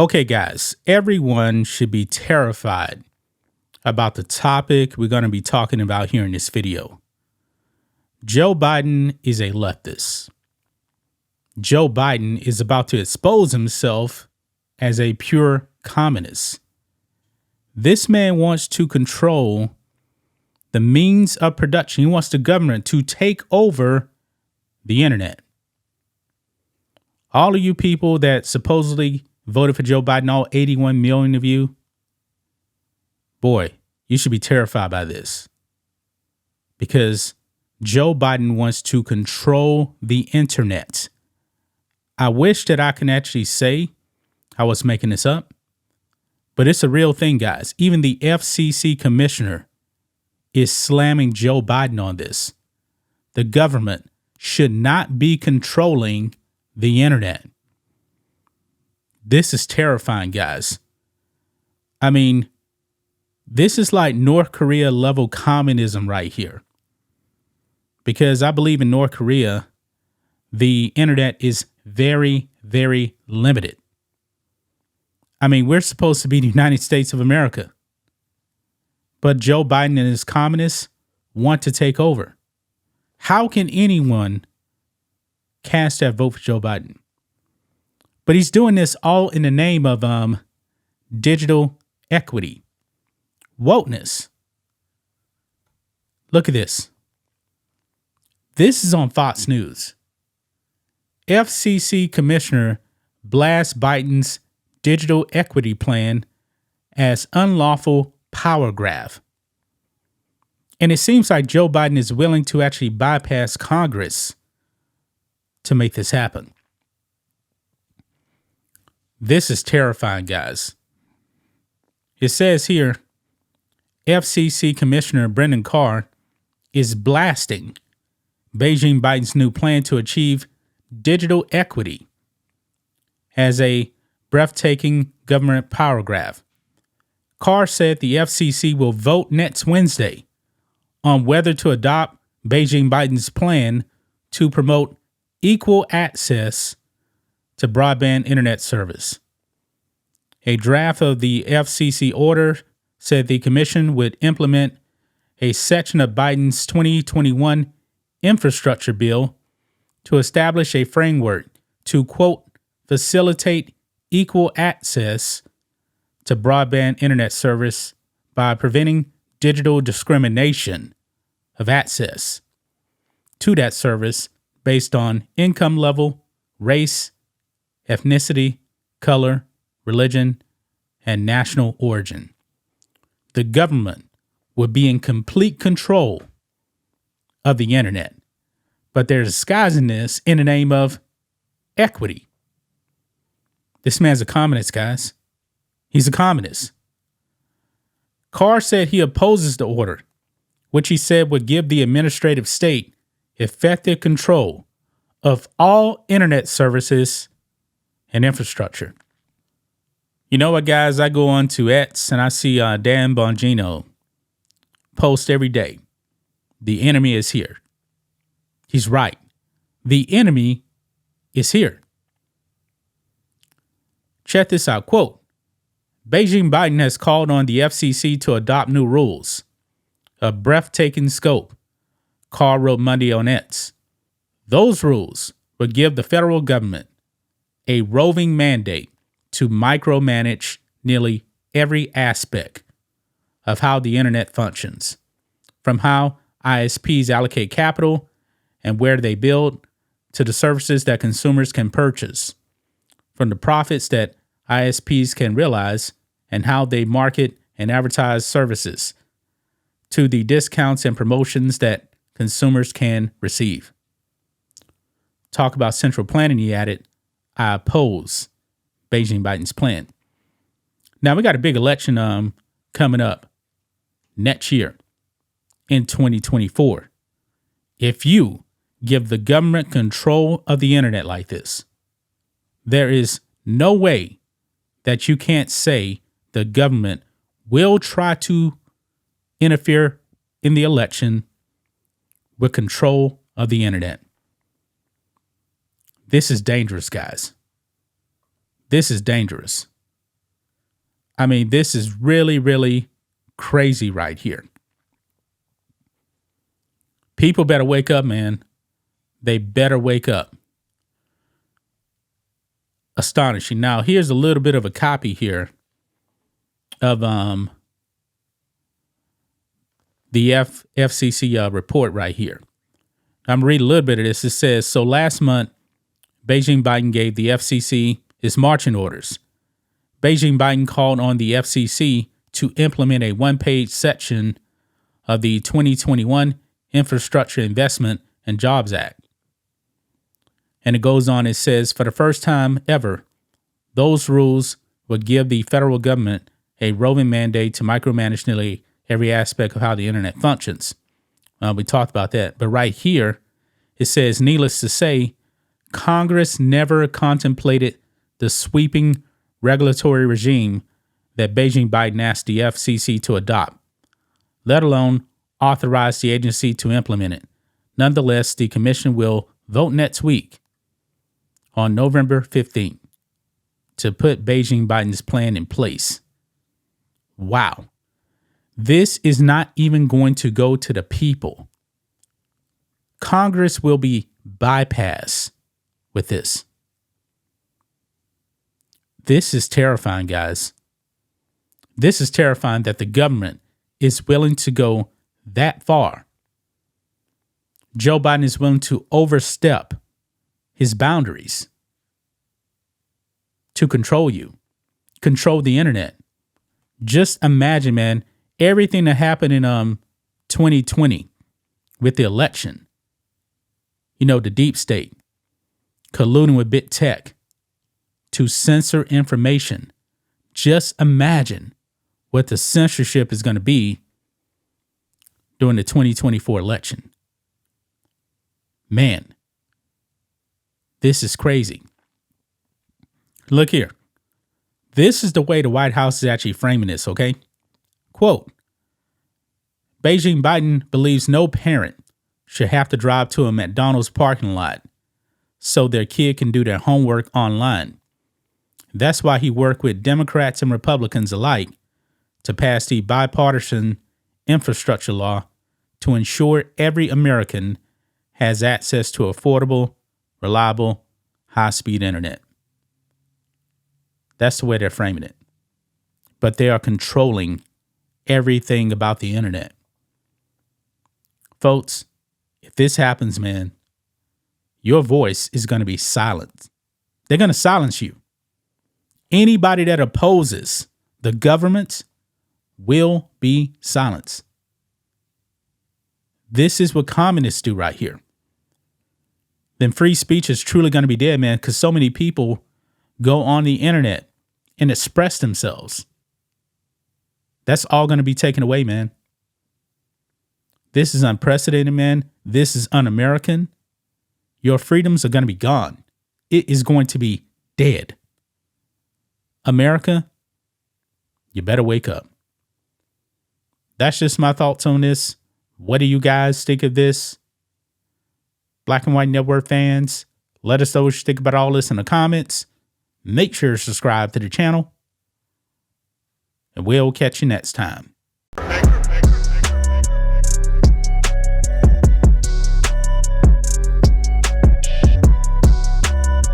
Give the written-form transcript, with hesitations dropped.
Okay, guys, everyone should be terrified about the topic we're going to be talking about here in this video. Joe Biden is a leftist. Joe Biden is about to expose himself as a pure communist. This man wants to control the means of production. He wants the government to take over the internet. All of you people that supposedly voted for Joe Biden, all 81 million of you, boy, you should be terrified by this. Because Joe Biden wants to control the internet. I wish that I can actually say I was making this up, but it's a real thing, guys. Even the FCC Commissioner is slamming Joe Biden on this. The government should not be controlling the internet. This is terrifying, guys. I mean, this is like North Korea level communism right here. Because I believe in North Korea, the internet is very, very limited. I mean, we're supposed to be the United States of America. But Joe Biden and his communists want to take over. How can anyone cast that vote for Joe Biden? But he's doing this all in the name of digital equity, wokeness. Look at this. This is on Fox News. FCC Commissioner blasts Biden's digital equity plan as unlawful power grab. And it seems like Joe Biden is willing to actually bypass Congress to make this happen. This is terrifying, guys. It says here, FCC Commissioner Brendan Carr is blasting Beijing Biden's new plan to achieve digital equity as a breathtaking government power grab. Carr said the FCC will vote next Wednesday on whether to adopt Beijing Biden's plan to promote equal access to broadband internet service. A draft of the FCC order said the commission would implement a section of Biden's 2021 infrastructure bill to establish a framework to, quote, facilitate equal access to broadband internet service by preventing digital discrimination of access to that service based on income level, race, ethnicity, color, religion, and national origin. The government would be in complete control of the internet, but they're disguising this in the name of equity. This man's a communist, guys. He's a communist. Carr said he opposes the order, which he said would give the administrative state effective control of all internet services and infrastructure. You know what, guys? I go on to X and I see Dan Bongino post every day. The enemy is here. He's right. The enemy is here. Check this out. Quote, Beijing Biden has called on the FCC to adopt new rules of breathtaking scope, Carr wrote Monday on X. Those rules would give the federal government a roving mandate to micromanage nearly every aspect of how the internet functions, from how ISPs allocate capital and where they build to the services that consumers can purchase, from the profits that ISPs can realize and how they market and advertise services, to the discounts and promotions that consumers can receive. Talk about central planning, he added. I oppose Beijing Biden's plan. Now, we got a big election coming up next year in 2024. If you give the government control of the internet like this, there is no way that you can't say the government will try to interfere in the election with control of the internet. This is dangerous, guys. This is dangerous. I mean, this is really, really crazy right here. People better wake up, man. They better wake up. Astonishing. Now, here's a little bit of a copy here of the FCC report right here. I'm reading a little bit of this. It says, so last month, Beijing Biden gave the FCC his marching orders. Beijing Biden called on the FCC to implement a one-page section of the 2021 Infrastructure Investment and Jobs Act. And it goes on, it says, for the first time ever, those rules would give the federal government a roving mandate to micromanage nearly every aspect of how the internet functions. We talked about that. But right here, it says, needless to say, Congress never contemplated the sweeping regulatory regime that Beijing Biden asked the FCC to adopt, let alone authorize the agency to implement it. Nonetheless, the commission will vote next week on November 15th to put Beijing Biden's plan in place. Wow. This is not even going to go to the people. Congress will be bypassed with this. This is terrifying, guys. This is terrifying that the government is willing to go that far. Joe Biden is willing to overstep his boundaries to control you, control the internet. Just imagine, man, everything that happened in 2020 with the election. You know, the deep state colluding with big tech to censor information. Just imagine what the censorship is going to be during the 2024 election. Man, this is crazy. Look here. This is the way the White House is actually framing this, okay? Quote, Beijing Biden believes no parent should have to drive to a McDonald's parking lot so their kid can do their homework online. That's why he worked with Democrats and Republicans alike to pass the bipartisan infrastructure law to ensure every American has access to affordable, reliable, high-speed internet. That's the way they're framing it. But they are controlling everything about the internet. Folks, if this happens, man, your voice is going to be silenced. They're going to silence you. Anybody that opposes the government will be silenced. This is what communists do right here. Then free speech is truly going to be dead, man, because so many people go on the internet and express themselves. That's all going to be taken away, man. This is unprecedented, man. This is un-American. Your freedoms are going to be gone. It is going to be dead. America, you better wake up. That's just my thoughts on this. What do you guys think of this? Black and White Network fans, let us know what you think about all this in the comments. Make sure to subscribe to the channel. And we'll catch you next time.